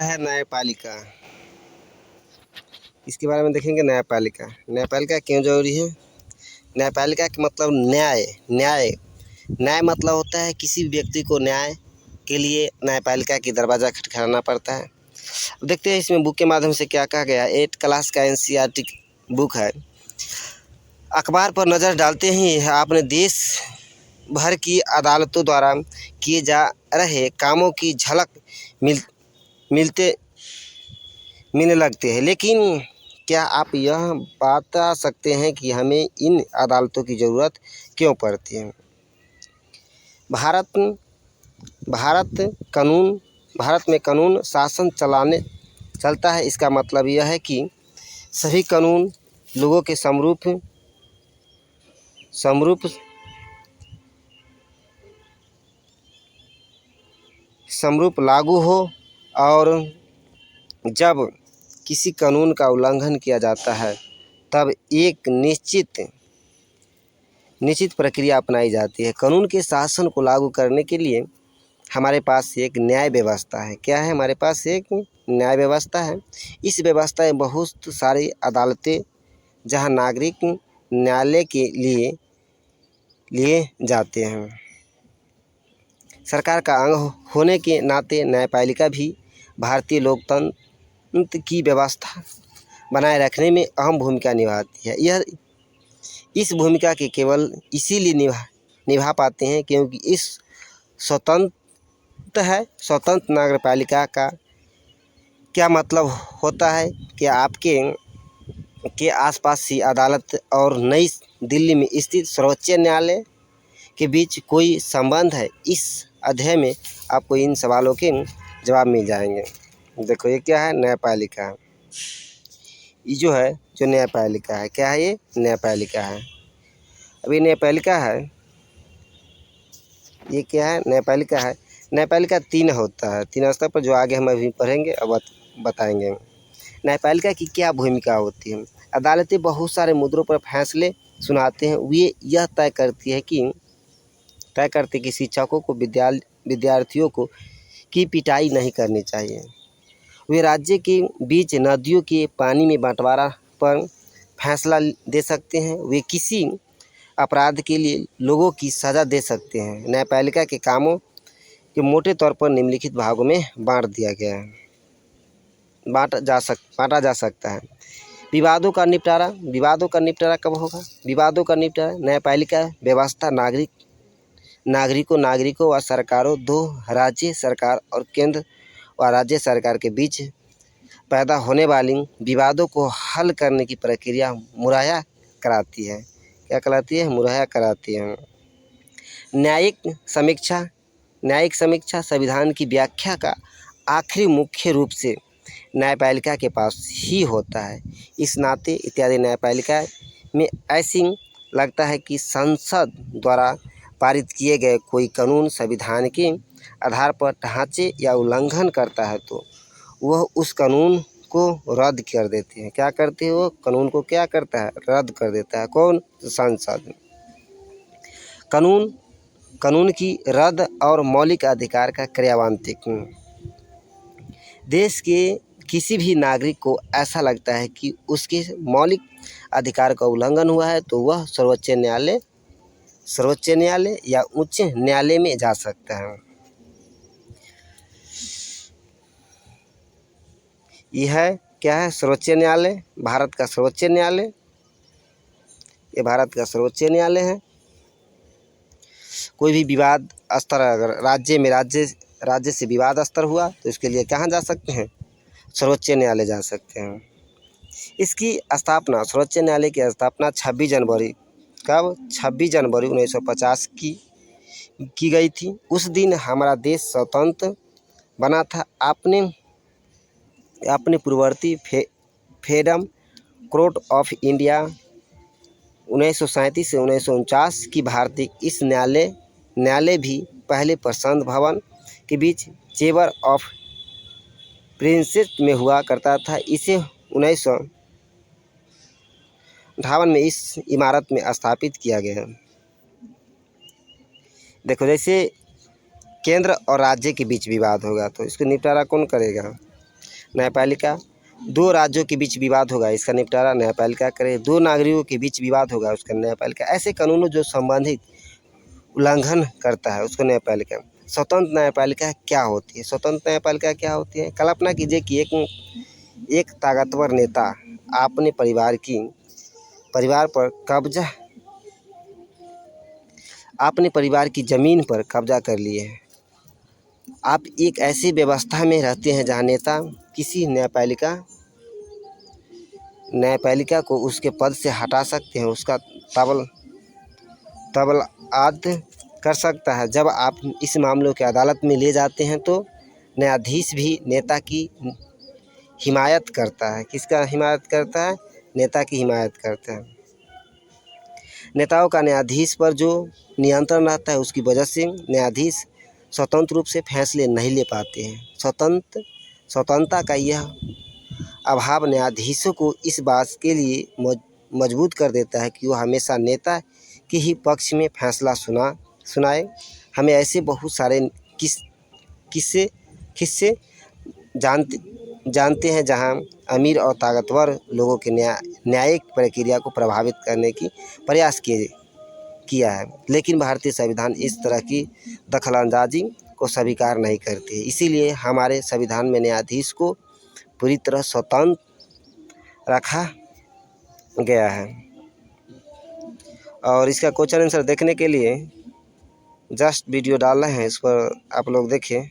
है न्यायपालिका। इसके बारे में देखेंगे। न्यायपालिका न्यायपालिका क्यों जरूरी है। न्यायपालिका का मतलब न्याय। न्याय न्याय मतलब होता है किसी व्यक्ति को न्याय के लिए न्यायपालिका की दरवाज़ा खटखटाना पड़ता है। अब देखते हैं इसमें बुक के माध्यम से क्या कहा गया है। 8 क्लास का एनसीईआरटी बुक है। अखबार पर नज़र डालते ही आपने देश भर की अदालतों द्वारा किए जा रहे कामों की झलक मिलने लगते हैं। लेकिन क्या आप यह बता सकते हैं कि हमें इन अदालतों की ज़रूरत क्यों पड़ती है। भारत में कानून शासन चलता है। इसका मतलब यह है कि सभी कानून लोगों के समरूप लागू हो, और जब किसी कानून का उल्लंघन किया जाता है तब एक निश्चित प्रक्रिया अपनाई जाती है। कानून के शासन को लागू करने के लिए हमारे पास एक न्याय व्यवस्था है। क्या है? हमारे पास एक न्याय व्यवस्था है। इस व्यवस्था में बहुत सारी अदालतें जहां नागरिक न्यायालय के लिए जाते हैं। सरकार का अंग होने के नाते न्यायपालिका भी भारतीय लोकतंत्र की व्यवस्था बनाए रखने में अहम भूमिका निभाती है। यह इस भूमिका के केवल इसीलिए निभा पाते हैं क्योंकि इस स्वतंत्र नगरपालिका का क्या मतलब होता है कि आपके आसपास ही अदालत और नई दिल्ली में स्थित सर्वोच्च न्यायालय के बीच कोई संबंध है। इस अध्याय में आपको इन सवालों के जवाब मिल जाएंगे। देखो ये क्या है? न्यायपालिका। ये जो न्यायपालिका है, क्या है? ये न्यायपालिका है। अभी न्यायपालिका है, ये क्या है? न्यायपालिका है। न्यायपालिका 3 होता है, 3 स्तर पर, जो आगे हम अभी पढ़ेंगे और बताएंगे। न्यायपालिका की क्या भूमिका होती है। अदालतें बहुत सारे मुद्दों पर फैसले सुनाते हैं। वे यह तय करती कि शिक्षकों को विद्यार्थियों को की पिटाई नहीं करनी चाहिए। वे राज्य के बीच नदियों के पानी में बंटवारा पर फैसला दे सकते हैं। वे किसी अपराध के लिए लोगों की सज़ा दे सकते हैं। न्यायपालिका के कामों के मोटे तौर पर निम्नलिखित भागों में बांटा जा सकता है। विवादों का निपटारा कब होगा? विवादों का निपटारा न्यायपालिका व्यवस्था नागरिकों व सरकारों, दो राज्य सरकार और केंद्र व राज्य सरकार के बीच पैदा होने वाली विवादों को हल करने की प्रक्रिया मुहैया कराती है। क्या कहलाती है? मुहैया कराती है। न्यायिक समीक्षा संविधान की व्याख्या का आखिरी मुख्य रूप से न्यायपालिका के पास ही होता है। इस नाते इत्यादि न्यायपालिका में ऐसी लगता है कि संसद द्वारा पारित किए गए कोई कानून संविधान के आधार पर ढांचे या उल्लंघन करता है तो वह उस कानून को रद्द कर देते हैं। क्या करते हैं? वो कानून को क्या करता है? रद्द कर देता है। कौन? संसद। कानून की रद्द और मौलिक अधिकार का क्रियान्वयन। देश के किसी भी नागरिक को ऐसा लगता है कि उसके मौलिक अधिकार का उल्लंघन हुआ है तो वह सर्वोच्च न्यायालय या उच्च न्यायालय में जा सकता है। यह क्या है? सर्वोच्च न्यायालय। भारत का सर्वोच्च न्यायालय, ये भारत का सर्वोच्च न्यायालय है। कोई भी विवाद स्तर अगर राज्य से विवाद स्तर हुआ तो इसके लिए कहाँ जा सकते हैं? सर्वोच्च न्यायालय जा सकते हैं। इसकी स्थापना, सर्वोच्च न्यायालय की स्थापना 26 जनवरी 1950 की गई थी। उस दिन हमारा देश स्वतंत्र बना था। अपने पूर्ववर्ती फ्रीडम कोर्ट ऑफ इंडिया 1937 से 1949 की भारतीय इस न्यायालय भी पहले प्रशांत भवन के बीच चेंबर ऑफ प्रिंसेस में हुआ करता था। इसे 1958 में इस इमारत में स्थापित किया गया। देखो, जैसे केंद्र और राज्य के बीच विवाद होगा तो इसको निपटारा कौन करेगा? न्यायपालिका, 2 राज्यों के बीच विवाद होगा इसका निपटारा न्यायपालिका करे, 2 नागरिकों के बीच विवाद होगा उसका न्यायपालिका, ऐसे कानूनों जो संबंधित उल्लंघन करता है उसको न्यायपालिका। स्वतंत्र न्यायपालिका क्या होती है? स्वतंत्र न्यायपालिका क्या होती है? कल्पना कीजिए कि एक ताकतवर नेता अपने परिवार की ज़मीन पर कब्जा कर लिए हैं। आप एक ऐसी व्यवस्था में रहते हैं जहां नेता किसी न्यायपालिका को उसके पद से हटा सकते हैं, उसका तबलआद कर सकता है। जब आप इस मामलों के अदालत में ले जाते हैं तो न्यायाधीश भी नेता की हिमायत करता है। किसका हिमायत करता है? नेता की हिमायत करता है। नेताओं का न्यायाधीश पर जो नियंत्रण रहता है उसकी वजह से न्यायाधीश स्वतंत्र रूप से फैसले नहीं ले पाते हैं। स्वतंत्रता का यह अभाव न्यायाधीशों को इस बात के लिए मजबूर कर देता है कि वह हमेशा नेता के ही पक्ष में फैसला सुनाए। हमें ऐसे बहुत सारे किस्से जानते हैं जहां अमीर और ताकतवर लोगों के न्यायिक प्रक्रिया को प्रभावित करने की प्रयास किया है, लेकिन भारतीय संविधान इस तरह की दखलंदाजी को स्वीकार नहीं करती है। इसीलिए हमारे संविधान में न्यायाधीश को पूरी तरह स्वतंत्र रखा गया है। और इसका क्वेश्चन आंसर देखने के लिए जस्ट वीडियो डाल रहे हैं, इस पर आप लोग देखें।